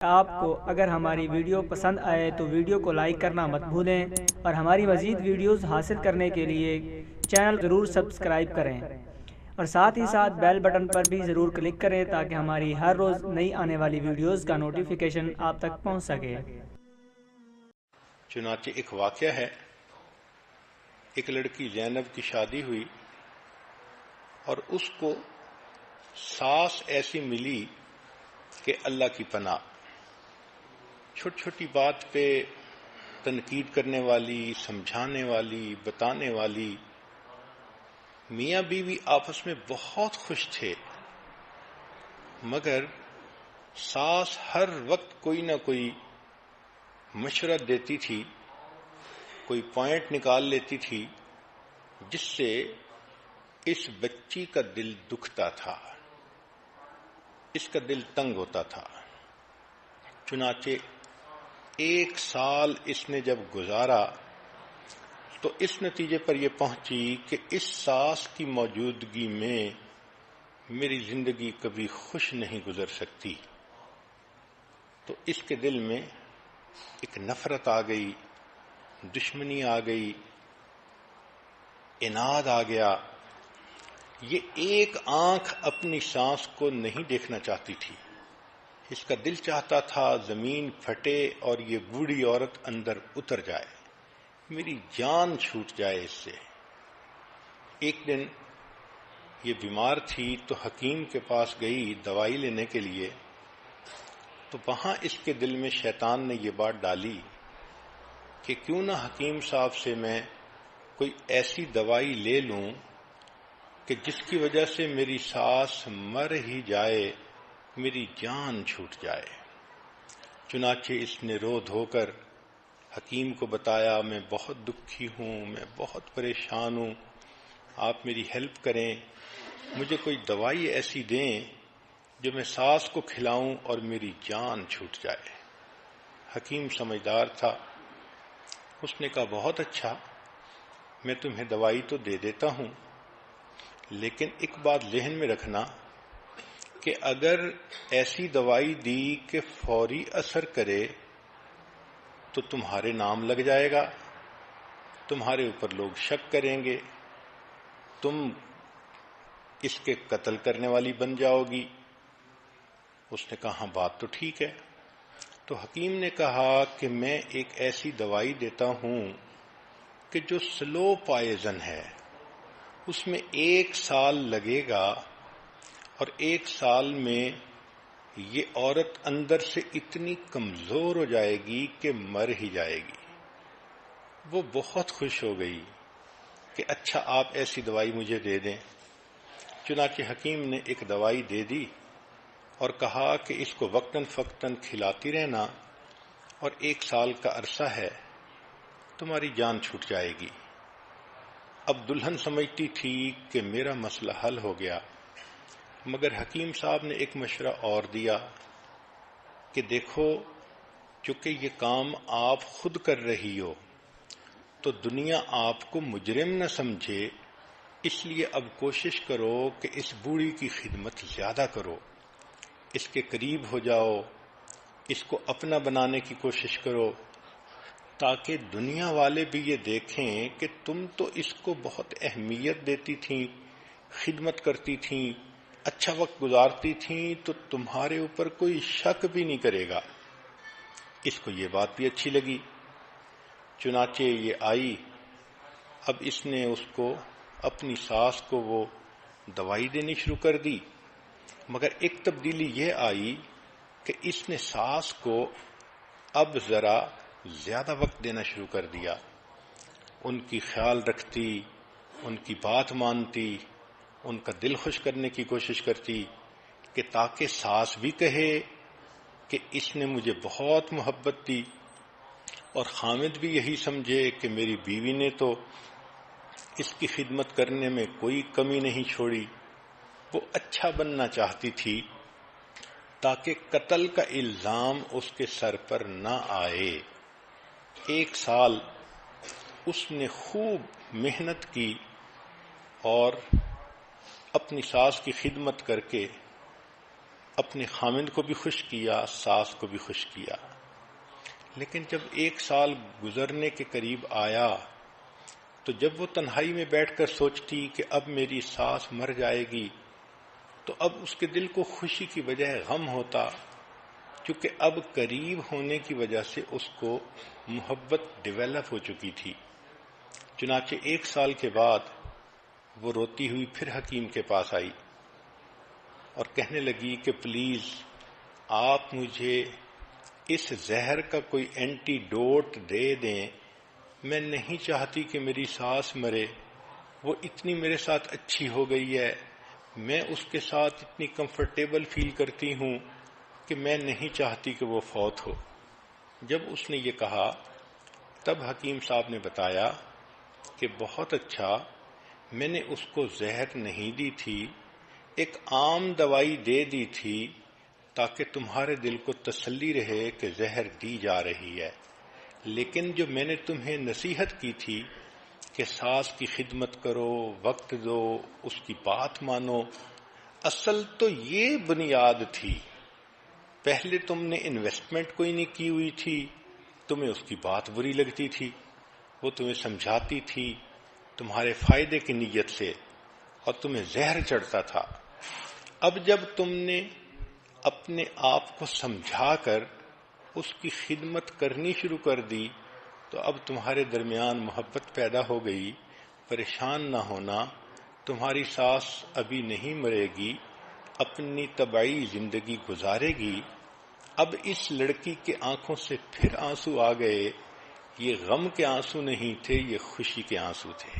آپ کو اگر ہماری ویڈیو پسند آئے تو ویڈیو کو لائک کرنا مت بھولیں، اور ہماری مزید ویڈیوز حاصل کرنے کے لیے چینل ضرور سبسکرائب کریں، اور ساتھ ہی ساتھ بیل بٹن پر بھی ضرور کلک کریں تاکہ ہماری ہر روز نئی آنے والی ویڈیوز کا نوٹیفیکیشن آپ تک پہنچ سکے۔ چنانچہ ایک واقعہ ہے، ایک لڑکی زینب کی شادی ہوئی اور اس کو ساس ایسی ملی کہ اللہ کی پناہ، چھوٹی چھوٹی بات پہ تنقید کرنے والی، سمجھانے والی، بتانے والی۔ میاں بیوی آپس میں بہت خوش تھے، مگر ساس ہر وقت کوئی نہ کوئی مشورہ دیتی تھی، کوئی پوائنٹ نکال لیتی تھی جس سے اس بچی کا دل دکھتا تھا، اس کا دل تنگ ہوتا تھا۔ چنانچہ 1 سال اس نے جب گزارا تو اس نتیجے پر یہ پہنچی کہ اس ساس کی موجودگی میں میری زندگی کبھی خوش نہیں گزر سکتی۔ تو اس کے دل میں ایک نفرت آ گئی، دشمنی آ گئی، عناد آ گیا۔ یہ ایک آنکھ اپنی ساس کو نہیں دیکھنا چاہتی تھی، اس کا دل چاہتا تھا زمین پھٹے اور یہ بوڑھی عورت اندر اتر جائے، میری جان چھوٹ جائے اس سے۔ ایک دن یہ بیمار تھی تو حکیم کے پاس گئی دوائی لینے کے لیے، تو وہاں اس کے دل میں شیطان نے یہ بات ڈالی کہ کیوں نہ حکیم صاحب سے میں کوئی ایسی دوائی لے لوں کہ جس کی وجہ سے میری ساس مر ہی جائے، میری جان چھوٹ جائے۔ چنانچہ اس نے رو دھو کر حکیم کو بتایا، میں بہت دکھی ہوں، میں بہت پریشان ہوں، آپ میری ہیلپ کریں، مجھے کوئی دوائی ایسی دیں جو میں ساس کو کھلاؤں اور میری جان چھوٹ جائے۔ حکیم سمجھدار تھا، اس نے کہا بہت اچھا، میں تمہیں دوائی تو دے دیتا ہوں، لیکن ایک بات ذہن میں رکھنا کہ اگر ایسی دوائی دی کہ فوری اثر کرے تو تمہارے نام لگ جائے گا، تمہارے اوپر لوگ شک کریں گے، تم اس کے قتل کرنے والی بن جاؤ گی۔ اس نے کہا ہاں بات تو ٹھیک ہے۔ تو حکیم نے کہا کہ میں ایک ایسی دوائی دیتا ہوں کہ جو سلو پوائزن ہے، اس میں 1 سال لگے گا، اور 1 سال میں یہ عورت اندر سے اتنی کمزور ہو جائے گی کہ مر ہی جائے گی۔ وہ بہت خوش ہو گئی کہ اچھا آپ ایسی دوائی مجھے دے دیں۔ چنانچہ حکیم نے ایک دوائی دے دی اور کہا کہ اس کو وقتاً فوقتاً کھلاتی رہنا، اور 1 سال کا عرصہ ہے، تمہاری جان چھوٹ جائے گی۔ اب دلہن سمجھتی تھی کہ میرا مسئلہ حل ہو گیا، مگر حکیم صاحب نے ایک مشورہ اور دیا کہ دیکھو، چونکہ یہ کام آپ خود کر رہی ہو تو دنیا آپ کو مجرم نہ سمجھے، اس لیے اب کوشش کرو کہ اس بوڑھی کی خدمت زیادہ کرو، اس کے قریب ہو جاؤ، اس کو اپنا بنانے کی کوشش کرو، تاکہ دنیا والے بھی یہ دیکھیں کہ تم تو اس کو بہت اہمیت دیتی تھیں، خدمت کرتی تھیں، اچھا وقت گزارتی تھیں، تو تمہارے اوپر کوئی شک بھی نہیں کرے گا۔ اس کو یہ بات بھی اچھی لگی، چنانچہ یہ آئی۔ اب اس نے اس کو، اپنی ساس کو، وہ دوائی دینی شروع کر دی، مگر ایک تبدیلی یہ آئی کہ اس نے ساس کو اب ذرا زیادہ وقت دینا شروع کر دیا، ان کی خیال رکھتی، ان کی بات مانتی، ان کا دل خوش کرنے کی کوشش کرتی کہ تاکہ ساس بھی کہے کہ اس نے مجھے بہت محبت دی، اور خامد بھی یہی سمجھے کہ میری بیوی نے تو اس کی خدمت کرنے میں کوئی کمی نہیں چھوڑی۔ وہ اچھا بننا چاہتی تھی تاکہ قتل کا الزام اس کے سر پر نہ آئے۔ 1 سال اس نے خوب محنت کی اور اپنی ساس کی خدمت کر کے اپنے خامند کو بھی خوش کیا، ساس کو بھی خوش کیا۔ لیکن جب 1 سال گزرنے کے قریب آیا تو جب وہ تنہائی میں بیٹھ کر سوچتی کہ اب میری ساس مر جائے گی تو اب اس کے دل کو خوشی کی بجائے غم ہوتا، کیونکہ اب قریب ہونے کی وجہ سے اس کو محبت ڈیولپ ہو چکی تھی۔ چنانچہ 1 سال کے بعد وہ روتی ہوئی پھر حکیم کے پاس آئی اور کہنے لگی کہ پلیز آپ مجھے اس زہر کا کوئی اینٹی ڈوٹ دے دیں، میں نہیں چاہتی کہ میری ساس مرے، وہ اتنی میرے ساتھ اچھی ہو گئی ہے، میں اس کے ساتھ اتنی کمفرٹیبل فیل کرتی ہوں کہ میں نہیں چاہتی کہ وہ فوت ہو۔ جب اس نے یہ کہا تب حکیم صاحب نے بتایا کہ بہت اچھا، میں نے اس کو زہر نہیں دی تھی، ایک عام دوائی دے دی تھی تاکہ تمہارے دل کو تسلی رہے کہ زہر دی جا رہی ہے، لیکن جو میں نے تمہیں نصیحت کی تھی کہ ساس کی خدمت کرو، وقت دو، اس کی بات مانو، اصل تو یہ بنیاد تھی۔ پہلے تم نے انویسٹمنٹ کوئی نہیں کی ہوئی تھی، تمہیں اس کی بات بری لگتی تھی، وہ تمہیں سمجھاتی تھی تمہارے فائدے کی نیت سے اور تمہیں زہر چڑھتا تھا۔ اب جب تم نے اپنے آپ کو سمجھا کر اس کی خدمت کرنی شروع کر دی تو اب تمہارے درمیان محبت پیدا ہو گئی۔ پریشان نہ ہونا، تمہاری ساس ابھی نہیں مرے گی، اپنی طبعی زندگی گزارے گی۔ اب اس لڑکی کے آنکھوں سے پھر آنسو آ گئے، یہ غم کے آنسو نہیں تھے، یہ خوشی کے آنسو تھے۔